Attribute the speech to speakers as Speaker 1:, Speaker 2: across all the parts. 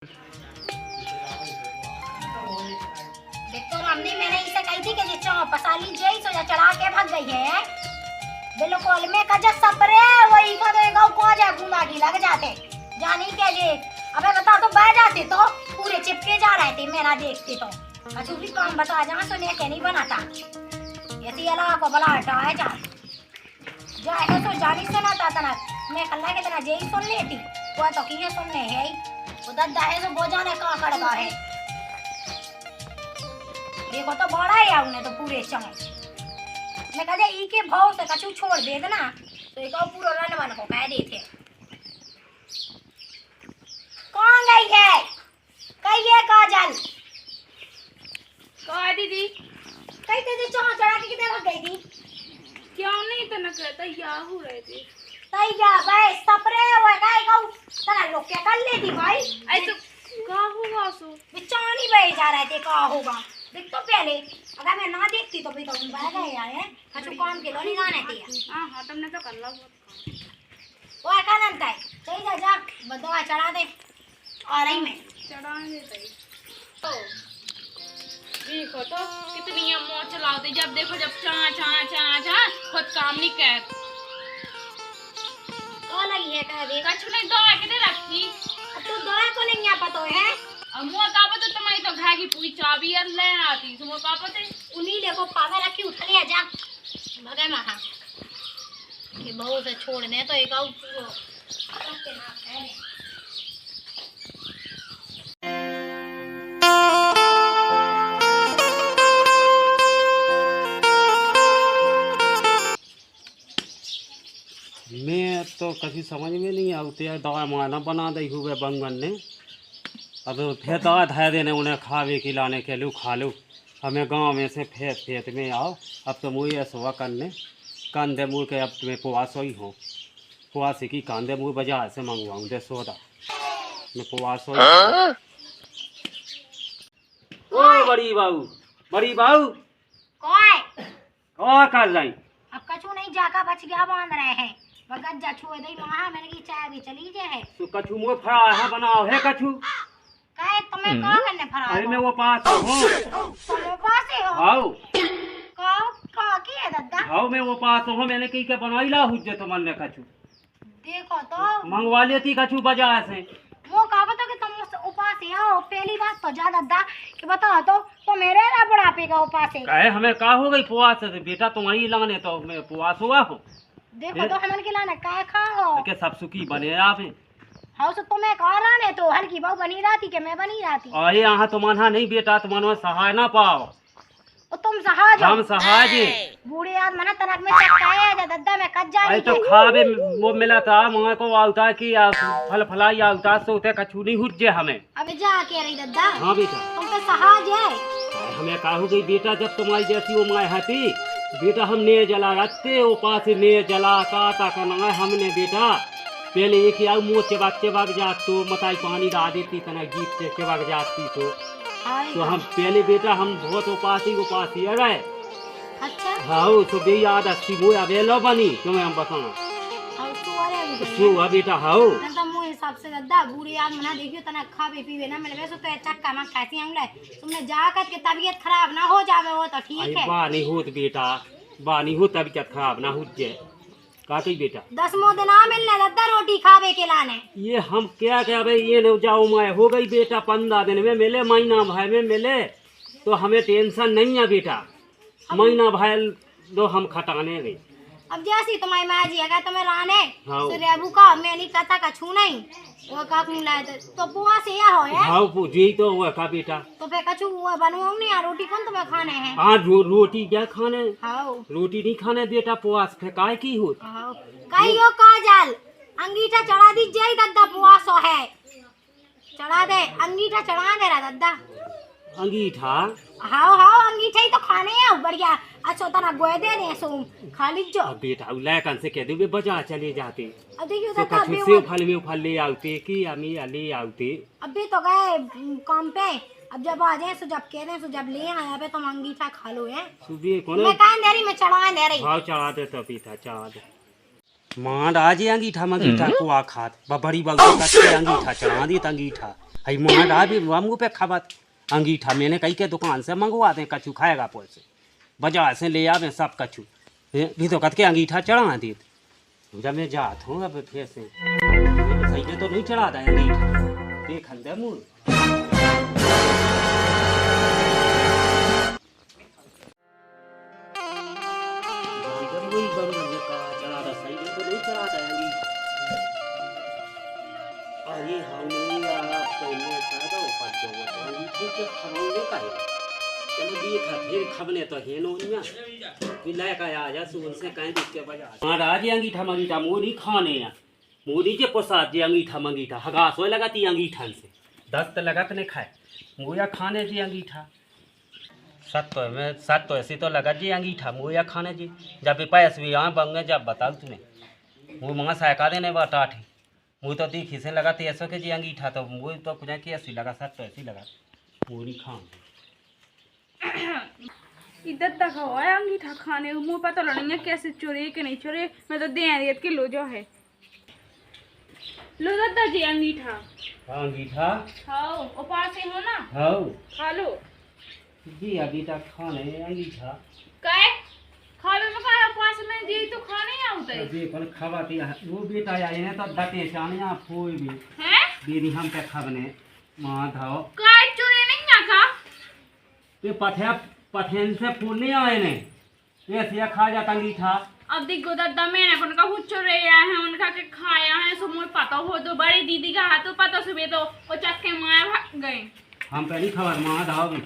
Speaker 1: देखो मम्मी मैंने इसे कही थी कि पसा लीजिए सो चढ़ा के भाग गई है। बिल्कुल में कजा सपरे वही का तो गांव को जा घुमा के लग जाते जानी के ये अबे बता तो बैठ जाते तो पूरे चिपके जा रहे थे मेरा देखते तो कछु भी काम बता जहां सुने के नहीं बनाता यदि अल्लाह को भला हटाए जा जाए तो जानी सुनाता तना मैं कल्ला के तना जेई सुन लेती वो तो किए सुनने है उधर दाए तो बोझा ने का करवा है देखो तो बड़ा है उन्हें तो पूरे चंग मैं कहते ई के भाव से कछु छोड़ दे देना तो एक पूरा रनवन को कह देते कौन गई है कही है काजल
Speaker 2: कहा दीदी
Speaker 1: कही तेरे चढ़ा चढ़ा के किधर भाग गई थी
Speaker 2: क्या नहीं तो न कहता याहू रहे थे
Speaker 1: तैया भाई सपरे हुए गए गौ तना लोग क्या कर लेती भाई
Speaker 2: ऐसे का होगा सो
Speaker 1: बिचानी बह जा रहे थे का होगा देख तो पहले अगर मैं ना देखती तो भी तो हम बह गए आए कछु काम के लो नहीं जाने थे
Speaker 2: हां हां तुमने तो कर ला
Speaker 1: वो का नंता है सही जा जा बदवा चढ़ा दे और रही मैं
Speaker 2: चढ़ाने दे तो देखो तो कितनी मोह चलाते जब देखो जब चा चा चा चा खुद काम नहीं कर
Speaker 1: तो लगी है कह दे
Speaker 2: कछु नहीं दवा किधर रखी
Speaker 1: अब तो दवा को नहीं आ पतो है
Speaker 2: अब मुंह का पता तुम्हारी तो घर की पूरी चाबी और ले आती तुम का पता
Speaker 1: उन्हीं देखो पावे रखी उठ लिया जा भगे महा कि बहू से छोड़ने तो एक आउ पूरो के ना कह दे
Speaker 3: मैं तो कभी समझ में नहीं आते दवा माना बना दी हुए बंगन ने अब फिर दवा धाय देने उन्हें खावे खिलाने के लिए खा लो हमें गांव में से फेत फेत में आओ अब तो मुँह ऐसा करने कांदे मुँह के अब तुम्हें पुआस ही हो पुआस की कांदे मुँह बाजार से मंगवाऊँ दे सोदा मैं पुआस हो ओ बड़ी बाबू
Speaker 1: कोई
Speaker 3: कर रही
Speaker 1: अब कछु नहीं जाका बच गया बांध रहे हैं बगत जा छुए दई महा मैंने की चाय भी चली जे है
Speaker 3: तो कछु मुँह फरा है बनाओ है कछु
Speaker 1: कहे तुम्हें का करने फरा
Speaker 3: अरे मैं वो पास हूँ
Speaker 1: तुम्हें पास ही हो
Speaker 3: हाउ
Speaker 1: का की है दादा
Speaker 3: हाउ मैं वो पास हूँ मैंने कही के बनवाई ला हुज्जे तो मन ने कछु
Speaker 1: देखो तो
Speaker 3: मंगवा लेती कछु बाजार से
Speaker 1: वो का बता कि तुम उपास है हो पहली बात तो जा दादा कि बता तो मेरे ना बुढ़ापे का उपास है
Speaker 3: कहे हमें का हो गई पुआस से बेटा तुम्हारी लाने तो मैं पुआस हुआ हो
Speaker 1: देखो तो हमन के लाने का खा हो
Speaker 3: के सब सुखी बने आप
Speaker 1: हाउ से तुम्हें कहा लाने तो हल्की बहु बनी रहती कि मैं बनी रहती
Speaker 3: अरे यहाँ तुम्हारा नहीं बेटा तुम्हारा सहाय ना पाओ
Speaker 1: और तुम सहाज
Speaker 3: हम सहाय
Speaker 1: बूढ़े आदमी मना तनक में चटकाए जा दादा मैं कज जा
Speaker 3: अरे तो खावे वो मिला था मुँह को आवता कि फल फलाई आवता सोते कछु नहीं हुज्जे हमें
Speaker 1: अबे जा के रही दादा
Speaker 3: हाँ बेटा
Speaker 1: तुम पे सहाज है
Speaker 3: हमें कहा हो गई बेटा जब तुम्हारी जैसी उम्र हती बेटा हम ने जला रखते वो पास ने जला काता करना हमने बेटा पहले एक आउ मुँह चबाक जात तो मताई पानी ला देती तना गीत से चबाक जाती तो हम पहले बेटा हम बहुत उपास ही गए
Speaker 1: अच्छा
Speaker 3: हाँ तो बे याद अच्छी वो अवेलो बनी तुम्हें हम बताना सो बेटा हाँ
Speaker 1: मुँह हिसाब से दादा बूढ़े आदमी मना देखियो तना खावे पीवे ना मैंने वैसे तो चक्का में खाती अंगड़े तुमने जाकर के तबीयत खराब ना हो जावे वो तो ठीक है
Speaker 3: बानी होत बेटा बानी हो तबीयत खराब ना हो जाए काटी बेटा
Speaker 1: 10 दिन आ मिलने दादा रोटी खावे के लाने
Speaker 3: ये हम क्या भाई ये न जाओ मैं हो गई बेटा 15 दिन में मिले महीना भाई में मिले तो हमें टेंशन नहीं है बेटा महीना भाई दो हम खटाने गए
Speaker 1: अब जैसी तुम्हारी माँ जी अगर तुम्हें राने
Speaker 3: हाँ।
Speaker 1: तो रेबू का मैं नहीं कहता का छू नहीं वो का मिलाए तो बुआ से या हो है
Speaker 3: हाँ जी तो हुआ का बेटा
Speaker 1: तो फिर कछु वो बनवाऊं नहीं यार रोटी कौन तुम्हें खाने हैं
Speaker 3: हाँ रोटी क्या खाने
Speaker 1: हाँ
Speaker 3: रोटी नहीं खाने बेटा पुआस फेंकाए की हो
Speaker 1: कहीं हो काजल अंगीठा चढ़ा दीजिए दादा पुआसो है चढ़ा दे अंगीठा चढ़ा दे रहा दादा
Speaker 3: अंगीठा
Speaker 1: हाँ अंगीठा ही तो खाने हैं बढ़िया अच्छा तना गोए दे दे सो खाली जो
Speaker 3: बेटा लैकन से कह दे बाजार चले जाते
Speaker 1: अब देखियो
Speaker 3: तो
Speaker 1: दादा
Speaker 3: कछु सेव फल में फल ले आते कि अमी ले आते
Speaker 1: अभी तो गए काम पे अब जब आ जाए सो जब कह रहे सो जब ले आए पे तुम अंगीठा खा लो है
Speaker 3: सुबह कौन
Speaker 1: मैं कहां दे रही मैं चढ़ा दे रही
Speaker 3: हाँ चढ़ा दे तो पीता चढ़ा दे मां आज अंगीठा मंगीठा को आ खात बड़ी बगल का अंगीठा चढ़ा दी अंगीठा भाई माँ भी मुँह पे खाबत अंगीठा मैंने कहीं के दुकान से मंगवाते कछु खाएगा पैसे बाजार से ले आवे सब कछु भी तो कत के अंगीठा चढ़ा दी जब मैं जात हूँ अब फिर से सही में तो नहीं चढ़ाता है अंगीठा देख दे मुँह खबने तो है नो लाया का आ जा सुन से कहीं दिख के बजा महाराज अंगीठा मंगीठा मोदी खाने या मोदी के प्रसाद जी अंगीठा मंगीठा हगास हो लगाती अंगीठन से दस्त लगत ने खाए मुया खाने जी अंगीठा सत तो ऐसी तो लगा जी अंगीठा मुया खाने जी जब भी पैस भी यहाँ बंगे जब बताओ तुम्हें वो मंगा सहका देने बा टाठ मुँह तो दिखी से लगाती ऐसो के जी अंगीठा तो मुँह तो कुछ की ऐसी लगा सत तो ऐसी लगा पूरी खान
Speaker 2: इधर तक हुआ है अंगीठा खाने को मुँह पता नहीं है कैसे चोरी कि नहीं चोरी मैं तो दे रही कि लो जो है लो दादा जी अंगीठा
Speaker 3: अंगीठा
Speaker 2: हाँ उपास ही हो ना
Speaker 3: हाँ
Speaker 2: खा लो
Speaker 3: जी अंगीठा खाने अंगीठा
Speaker 2: काय खावे में का उपास में जी तो खाने ही आउत है
Speaker 3: जी पर खवाती वो बेटा आए हैं तो दते चानिया फूल भी
Speaker 2: हैं
Speaker 3: दीदी हम पे खबने माधव
Speaker 2: काय चोरी नहीं आका
Speaker 3: ये पठेन से फूल नहीं आए ने ये सिया खा जाता अंगीठा
Speaker 2: अब देखो दादा मैंने उनका हुच्चो रहा है उनका के खाया है सो मुझे पता हो तो बड़ी दीदी का हाथ तो पता सुबह तो वो चक्के मार भाग गए
Speaker 3: हम पहली खबर माधव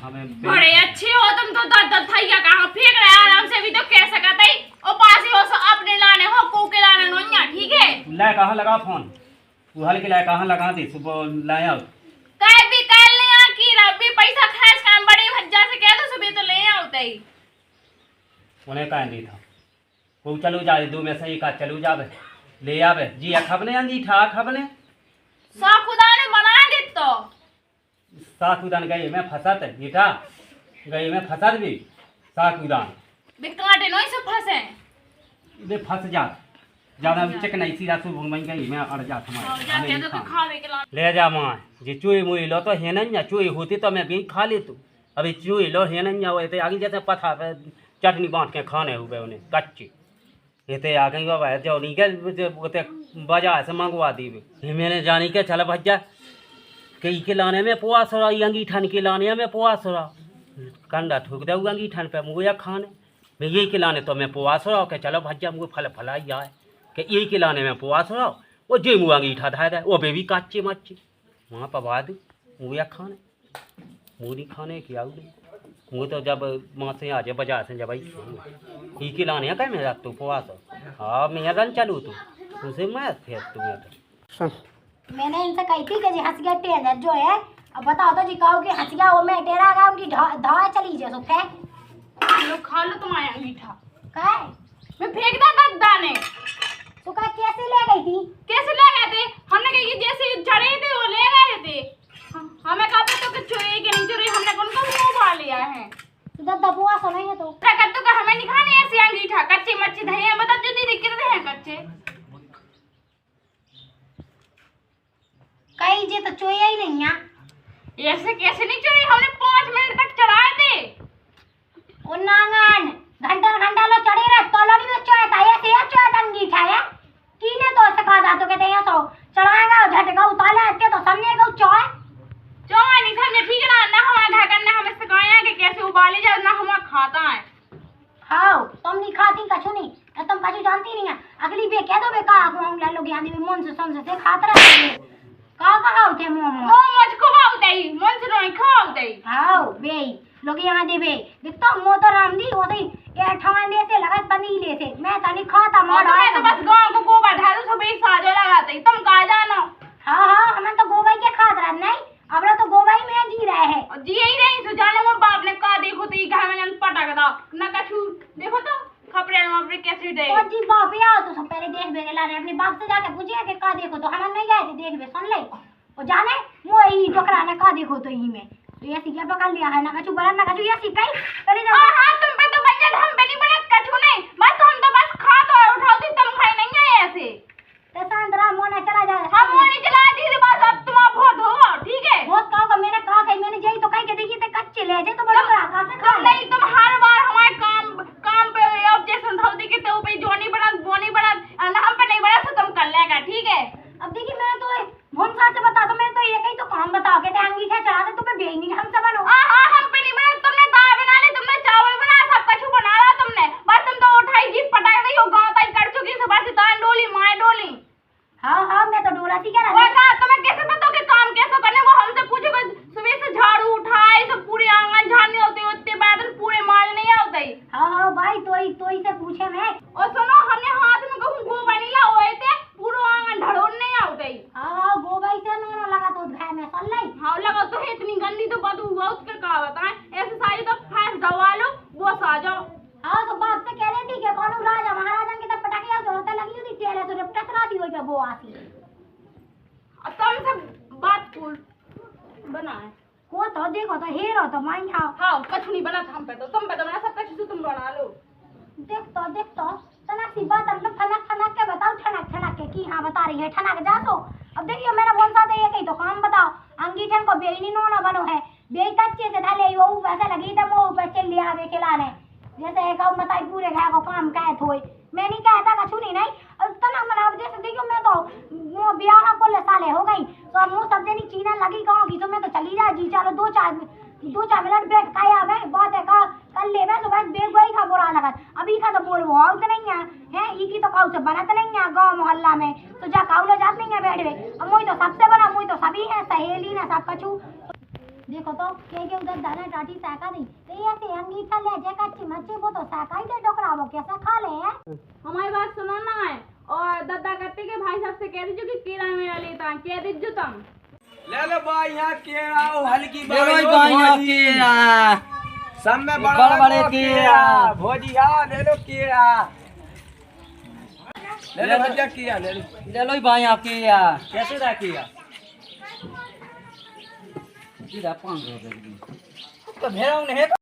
Speaker 3: हमें
Speaker 2: बड़े अच्छे हो तुम तो दादा थैया कहाँ फेंक रहे आराम से भी तो कह सकता है और पास ही हो सो अपने लाने हो को के लाने नोइया ठीक है
Speaker 3: लाए कहाँ लगा फोन वो हल के लाए कहाँ लगा दी सुबह लाया
Speaker 2: काय भी कर ले की रबी पैसा खर्च कर बड़ी भज्जा से कह दो सुबह तो ले आउते ही
Speaker 3: उन्हें कह दी था वो चलो जाए दो में सही का चलो जावे ले आवे जी खबने अंगीठा खबने
Speaker 2: साखुदा ने बना दे तो
Speaker 3: साखुदान गई में फंसत गीठा गई में फंसत भी साखुदान
Speaker 2: बिकाटे नहीं से फंसे
Speaker 3: वे फंस जात ज्यादा चेक नहीं सीधा सुबह में गई मैं अड़ जात
Speaker 2: जाके तो खावे के ला
Speaker 3: ले जा मां जी चुई मुई लो तो है नहीं चुई होती तो मैं भी खा ले तू अभी चुई लो है नहीं हुए तो आगे जैसे पथा पे चटनी बांट के खाने हुए उन्हें कच्ची ये तो आ गई बाबा जो नहीं के बाजार से मंगवा दी मैंने जानी के चल भज्जा कई के लाने में पुआ सरा अंगीठन के लाने में पुआ सरा कंडा ठोक दे अंगीठन पे मुझे खाने मैं यही के लाने तो मैं पुआ सरा के चलो भज्जा मुझे फल फलाई जाए कि यही के लाने में पुआ सरा वो जे मुँह अंगीठा धाए दे वो बेबी काचे मच्छी वहाँ पवा दू मुझे खाने मुँह खाने की आऊ मुँह तो जब माँ से आ जाए बाजार से जब आई के लाने क्या मेरा तू पुआ सो हाँ मैं रन चलू तू उसे मैं फिर तू
Speaker 1: मैंने इनसे कही थी कि जी हंसिया टेंडर जो है अब बताओ तो जी कहो कि हंसिया वो मैं टेरा का उनकी धावा चली जाए तो फेंक
Speaker 2: लो खा लो तुम्हारा अंगीठा
Speaker 1: काय
Speaker 2: मैं फेंक दा दादा ने
Speaker 1: तो का कैसे ले गई थी
Speaker 2: कैसे ले गए थे हमने कही जैसे चढ़े थे वो ले गए थे हमें कहा तो कि चोरी कि नहीं चोरी हमने कौन का मुंह पा लिया है
Speaker 1: तो दादा बुआ सुनाई है तो
Speaker 2: कर तो का हमें नहीं खाने ऐसे अंगीठा कच्ची मच्छी धैया बता जो दीदी कितने हैं कच्चे
Speaker 1: कई जे तो चोया ही नहीं है
Speaker 2: ऐसे कैसे नहीं चोरी हमने 5 मिनट तक चढ़ाए थे
Speaker 1: ओ नांगन घंटा लो चढ़े रहे तोलनी में चोया था ऐसे या चोया अंगीठा है कीने तो सका दा तो कहते हैं सो चढ़ाएगा झटका उताले हटके तो सामने को चोय
Speaker 2: चोय नहीं समझे ठीक है ना हमारा ढक्कन ने हमें सिखाया कि कैसे उबाले जाए ना हम खाता है
Speaker 1: हां तुम नहीं खाती कछु नहीं तुम कछु जानती नहीं है अगली बे कह दो बे का हम ले लोग यहां में मन से समझ से खाता रहे का होते मोमो
Speaker 2: मुझको खाओते ही मन से नहीं खाओते
Speaker 1: हां बे लोग यहां देबे देखतो मो तो राम दी ओसे ए ठवान दे से लगत बनी ले से मैं तनी खाता मोड़
Speaker 2: है तो बस गांव को गोबर ढालो सब एक साजो लगाते तुम का जानो
Speaker 1: हां हमें तो गोबाई के खात रहा नहीं अब तो गोबाई में जी रहे हैं
Speaker 2: और जी ही नहीं तो जाने वो बाप ने का देखो तो घर में जन पटक दा ना कछु देखो तो खपरे में कैसे दे
Speaker 1: ओ जी बाप या तो सब पहले देख बेगे लाने अपने बाप से जाके पूछिए कि का देखो तो हम नहीं गए थे देख बे सुन ले ओ जाने वो ही टोकरा ने का देखो तो ही में तो ये सिया पकड़ लिया है ना कछु बड़ा ना कछु ये सिकाई पहले जा
Speaker 2: हां तुम पे तो बन जा हम पे नहीं बना कछु नहीं बस हम तो बस खा तो उठाओ तुम खाई नहीं है ऐसे
Speaker 1: ते सांद्रा मोने चला जा
Speaker 2: हम मोने चला दी बस अब बना है।
Speaker 1: को तो देखो तो हेरो तो माइया
Speaker 2: हाँ कछु नहीं बना था हम पे तो तुम पे तो बना सब कुछ तुम बना लो।
Speaker 1: देख तो तनक सी बात हमने फनक फनक के बताओ ठनक ठनक के की हाँ बता रही है ठनक जा तो अब देखियो मेरा बोल सा ये कही तो काम बताओ अंगीठन को बेईनी नो ना बनो है बेई कच्चे से ढले वो पैसे लगी तो वो पैसे लिया वे खिलाने जैसे एक और मताई पूरे घर को काम कहे थोई मैं नहीं कहता कछु नहीं अब तना मना अब जैसे देखियो मैं तो वो ब्याह को ले साले हो गई तो अब मुंह सब जनी चीना लगी गांव की तो मैं तो चली जा जी चलो 2-4 मिनट बैठ खाया मैं बात है का कल ले मैं सुबह बेग गई का बुरा लगा अभी का तो बोल वो आउट नहीं है ई की तो काउ से बनत नहीं है गांव मोहल्ला में तो जा काउलो जात नहीं है बैठ में अब मोई तो सबसे बना मोई तो सभी है सहेली ना सब कछु देखो तो के उधर दाना टाटी साका नहीं तो ऐसे अंगीठा ले जे कच्ची मच्छी वो तो साका ही दे डोकरा वो कैसा खा ले हैं
Speaker 2: हमारी बात सुनो ना है और दादा कहते के भाई साहब से कह दीजिए कि कीड़ा मेरा लेता कह दीजिए तुम
Speaker 4: ले लो भाई यहाँ केरा हल्की
Speaker 5: ले लो भाई यहाँ केरा
Speaker 4: सब में
Speaker 5: बड़े बड़े केरा
Speaker 4: भोजी हाँ ले लो केरा ले लो भैया केरा
Speaker 5: ले लो भाई यहाँ केरा
Speaker 4: कैसे रहा केरा
Speaker 5: केरा 500 रुपए
Speaker 4: तो भेड़ा उन्हें